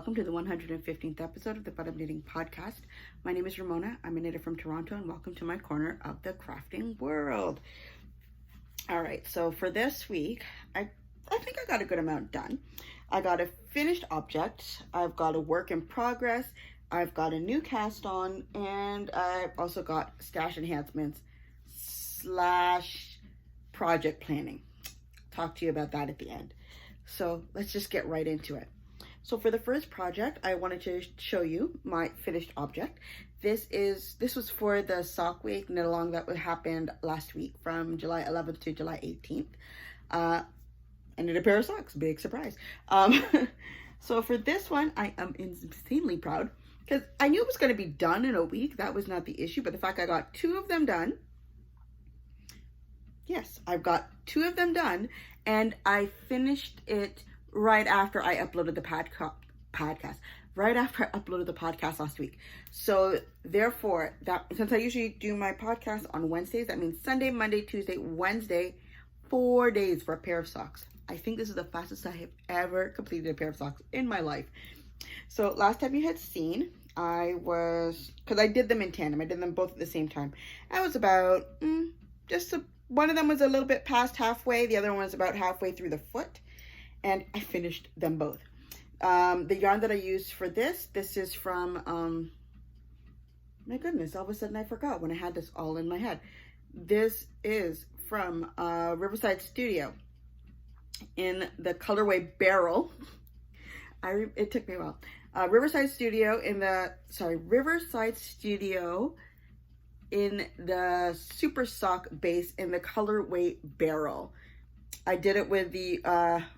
welcome to the 115th episode of the But I'm Knitting podcast. My name is Ramona. I'm a knitter from Toronto, and welcome to my corner of the crafting world. All right, so for this week, I think I got a good amount done. I got a finished object, I've got a work in progress, I've got a new cast on, and I've also got stash enhancements / project planning. Talk to you about that at the end. So let's just get right into it. So for the first project, I wanted to show you my finished object. This was for the sock week knit along that happened last week from July 11th to July 18th. I knit a pair of socks, big surprise. So for this one, I am insanely proud because I knew it was going to be done in a week. That was not the issue, but the fact I got 2 of them done. Yes, I've got 2 of them done, and I finished it right after I uploaded the podcast. Right after I uploaded the podcast last week. So therefore, since I usually do my podcast on Wednesdays, that means Sunday, Monday, Tuesday, Wednesday, 4 days for a pair of socks. I think this is the fastest I have ever completed a pair of socks in my life. So last time you had seen, because I did them in tandem. I did them both at the same time. I was about, one of them was a little bit past halfway. The other one was about halfway through the foot. And I finished them both. The yarn that I used for this is from, my goodness, all of a sudden I forgot when I had this all in my head. This is from Riverside Studio in the colorway Barrel. It took me a while. Riverside Studio in the Super Sock base in the colorway Barrel. I did it with the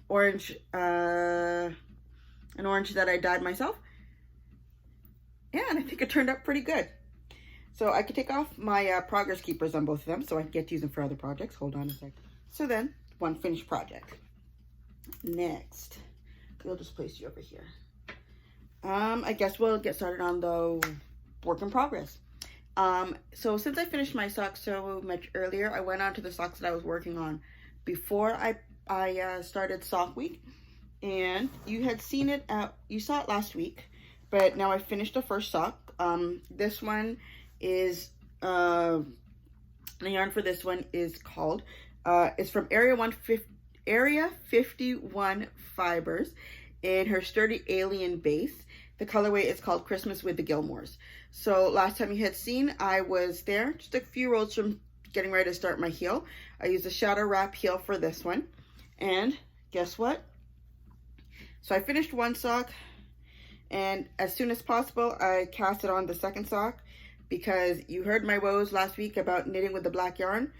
orange, an orange that I dyed myself. Yeah, and I think it turned out pretty good. So I could take off my progress keepers on both of them so I can get to use them for other projects. Hold on a sec. So then, one finished project. Next, we'll just place you over here. I guess we'll get started on the work in progress. So since I finished my socks so much earlier, I went on to the socks that I was working on before I started sock week, and you had seen it you saw it last week, but now I finished the first sock. This one is the yarn for this one is called it's from Area 51 Fibers in her Sturdy Alien base. The colorway is called Christmas with the Gilmores. So last time you had seen, I was there just a few rows from getting ready to start my heel. I used a shadow wrap heel for this one, and guess what? So I finished one sock, and as soon as possible I cast it on the second sock because you heard my woes last week about knitting with the black yarn.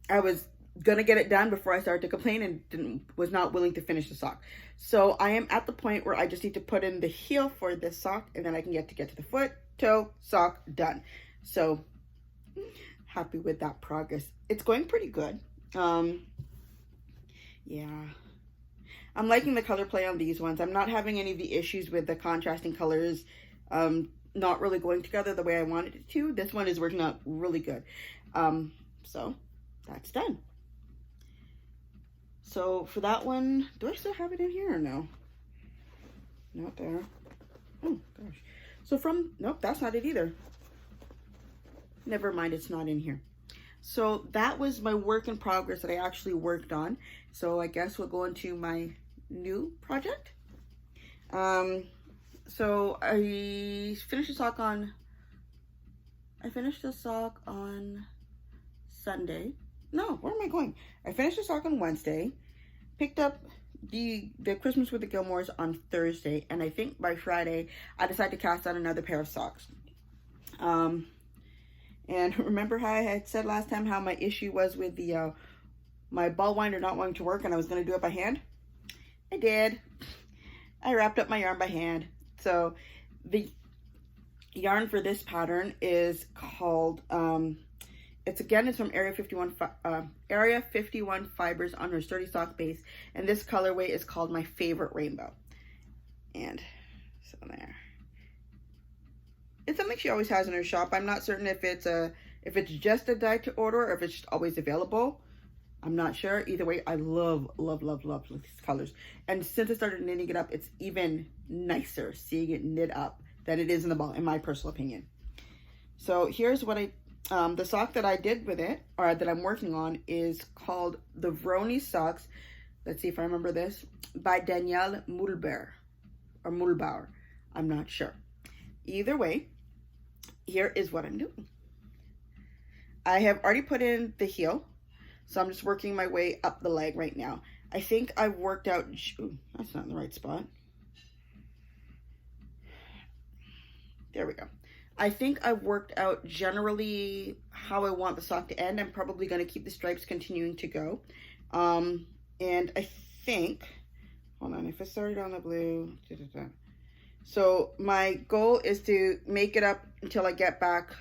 I was gonna get it done before I started to complain and was not willing to finish the sock. So I am at the point where I just need to put in the heel for this sock, and then I can get to the foot, toe, sock, done. So happy with that progress. It's going pretty good. Yeah, I'm liking the color play on these ones. I'm not having any of the issues with the contrasting colors not really going together the way I wanted it to. This one is working out really good. So that's done. So for that one, do I still have it in here or no? Not there. Oh gosh. So nope, that's not it either. Never mind, it's not in here. So that was my work in progress that I actually worked on. So I guess we'll go into my new project. So I finished the sock on Sunday. No, where am I going? I finished the sock on Wednesday, picked up the Christmas with the Gilmores on Thursday, and I think by Friday I decided to cast on another pair of socks. And remember how I had said last time how my issue was with the my ball winder not wanting to work and I was going to do it by hand? I did. I wrapped up my yarn by hand. So the yarn for this pattern is called, it's from Area 51 Fibers on her Sturdy Sock base. And this colorway is called My Favorite Rainbow. And so there. It's something she always has in her shop. I'm not certain if it's just a dye to order or if it's just always available. I'm not sure. Either way, I love, love, love, love these colors. And since I started knitting it up, it's even nicer seeing it knit up than it is in the ball, in my personal opinion. So here's what the sock that I did with it, or that I'm working on, is called the Vroni Socks. Let's see if I remember this. By Danielle Mulbauer, or Mulbauer. I'm not sure. Either way, here is what I'm doing. I have already put in the heel, so I'm just working my way up the leg right now. I think I've worked out, ooh, that's not in the right spot. There we go. I think I've worked out generally how I want the sock to end. I'm probably going to keep the stripes continuing to go. And I think, hold on, if I started on the blue, so my goal is to make it up until I get back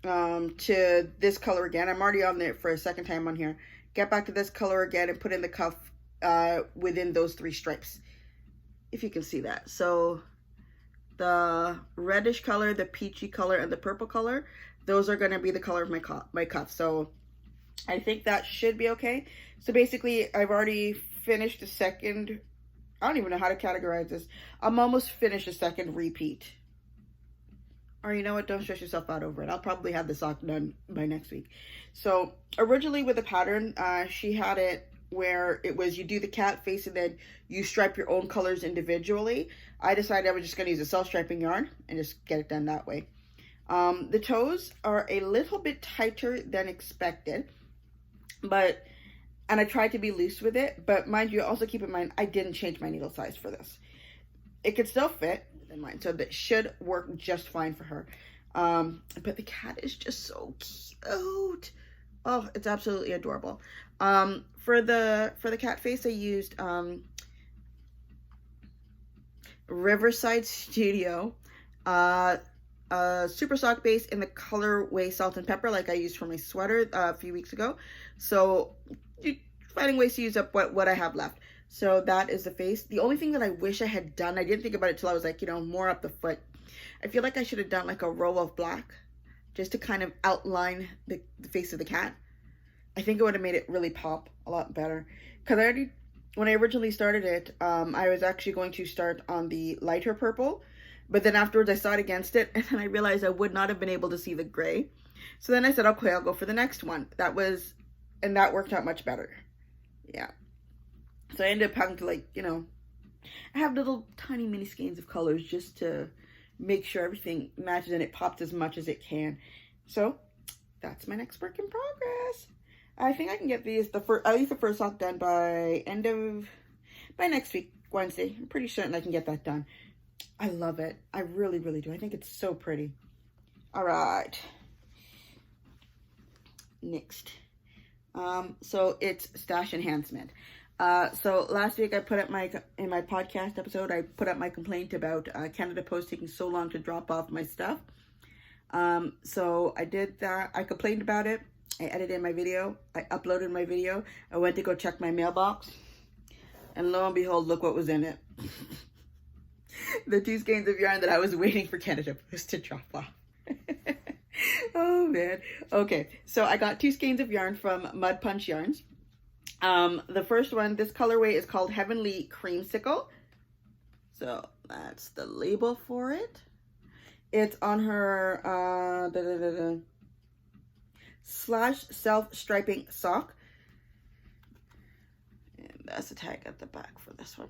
to this color again. I'm already on there for a second time on here. Get back to this color again and put in the cuff within those 3 stripes, if you can see that. So the reddish color, the peachy color, and the purple color, those are going to be the color of my cuff. So I think that should be okay. So basically, I've already finished the second, I don't even know how to categorize this. I'm almost finished the second repeat. Or you know what, don't stress yourself out over it. I'll probably have the sock done by next week. So originally with the pattern, she had it where it was you do the cat face and then you stripe your own colors individually. I decided I was just going to use a self-striping yarn and just get it done that way. The toes are a little bit tighter than expected, and I tried to be loose with it, but mind you, also keep in mind, I didn't change my needle size for this. It could still fit in mine, so that should work just fine for her. But the cat is just so cute. Oh, it's absolutely adorable. For the cat face, I used Riverside Studio super sock base in the colorway Salt and Pepper, like I used for my sweater a few weeks ago. So finding ways to use up what I have left. So that is the face. The only thing that I wish I had done, I didn't think about it till I was like, you know, more up the foot. I feel like I should have done like a row of black just to kind of outline the face of the cat. I think it would have made it really pop a lot better. Because when I originally started it, I was actually going to start on the lighter purple. But then afterwards I saw it against it, and then I realized I would not have been able to see the gray. So then I said, okay, I'll go for the next one. And that worked out much better. Yeah. So I ended up having to, like, you know, I have little tiny mini skeins of colors just to make sure everything matches and it pops as much as it can. So that's my next work in progress. I think I can get these, at least the first sock done by next week, Wednesday. I'm pretty certain I can get that done. I love it. I really, really do. I think it's so pretty. All right. Next. So it's stash enhancement. So last week I put up in my podcast episode, I put up my complaint about Canada Post taking so long to drop off my stuff. So I did that. I complained about it. I edited my video. I uploaded my video. I went to go check my mailbox. And lo and behold, look what was in it. The 2 skeins of yarn that I was waiting for Canada Post to drop off. Oh man. Okay, so I got 2 skeins of yarn from Mud Punch Yarns. The first one, this colorway is called Heavenly Creamsicle. So that's the label for it. It's on her slash self-striping sock. And that's the tag at the back for this one.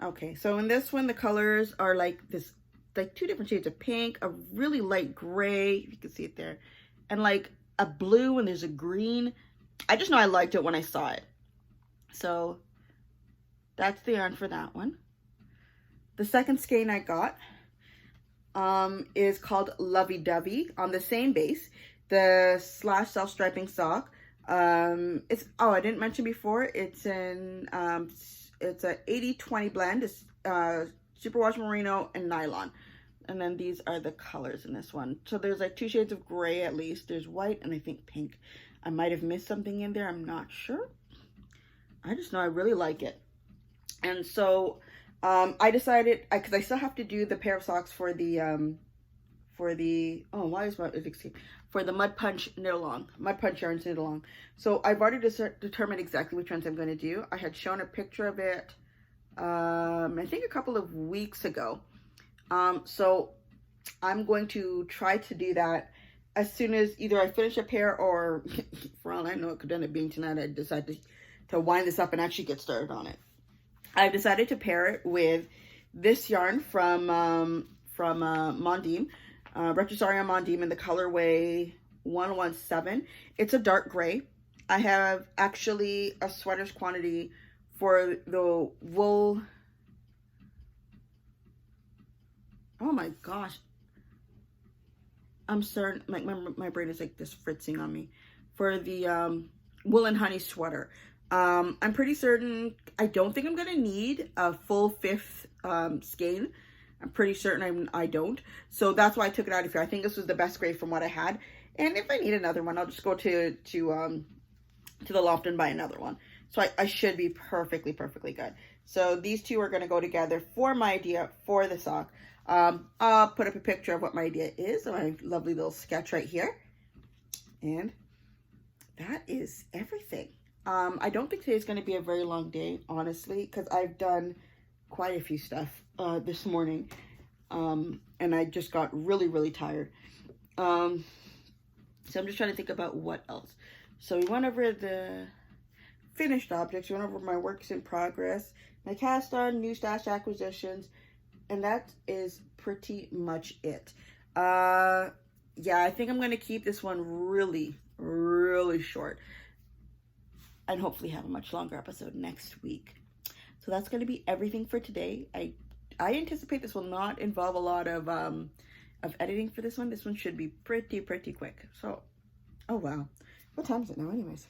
Okay, so in this one, the colors are like this, like 2 different shades of pink, a really light gray, if you can see it there, and like a blue, and there's a green. I just know I liked it when I saw it. So that's the yarn for that one. The second skein I got is called Lovey Dovey on the same base, the slash self-striping sock. It's, oh, I didn't mention before, it's an it's a 80-20 blend. It's superwash merino and nylon. And then these are the colors in this one. So there's like 2 shades of gray at least. There's white and I think pink. I might have missed something in there. I'm not sure. I just know I really like it. And so I decided, because I still have to do the pair of socks for the for the, oh, why is it escape? For the Mud Punch knit along, Mud Punch yarns knit along. So I've already determined exactly which ones I'm going to do. I had shown a picture of it, I think a couple of weeks ago. So I'm going to try to do that as soon as either I finish a pair, or for all I know, it could end up being tonight. I decided to wind this up and actually get started on it. I've decided to pair it with this yarn from Mondim, Retrosaria Mondim, in the colorway 117. It's a dark gray. I have actually a sweater's quantity for the wool. Oh my gosh. I'm certain, like my brain is like this fritzing on me. For the wool and honey sweater. I'm pretty certain, I don't think I'm going to need a full 5th skein. I'm pretty certain I don't. So that's why I took it out of here. I think this was the best grade from what I had. And if I need another one, I'll just go to the loft and buy another one. So I should be perfectly good. So these two are going to go together for my idea for the sock. I'll put up a picture of what my idea is, my lovely little sketch right here. And that is everything. I don't think today's going to be a very long day, honestly, because I've done quite a few stuff this morning. And I just got really tired. So I'm just trying to think about what else. So we went over the finished objects, we went over my works in progress, my cast on, new stash acquisitions, and that is pretty much it. Yeah, I think I'm going to keep this one really short, and hopefully have a much longer episode next week. So that's going to be everything for today. I anticipate this will not involve a lot of editing for this one. This one should be pretty quick. So, oh wow, what time is it now anyways?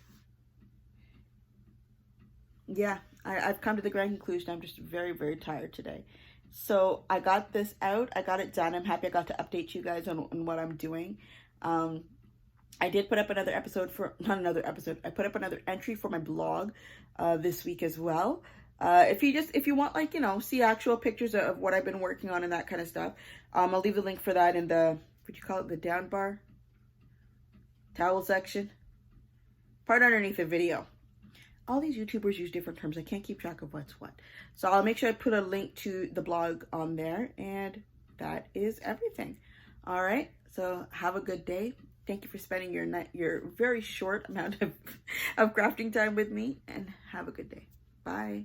Yeah, I've come to the grand conclusion. I'm just very tired today. So I got this out. I got it done. I'm happy I got to update you guys on what I'm doing. I did put up another episode for, not another episode, I put up another entry for my blog this week as well. If you want, like, you know, see actual pictures of what I've been working on and that kind of stuff, I'll leave the link for that in the, what you call it, the down bar? Towel section? Part underneath the video. All these YouTubers use different terms. I can't keep track of what's what. So I'll make sure I put a link to the blog on there. And that is everything. All right. So have a good day. Thank you for spending your very short amount of crafting time with me. And have a good day. Bye.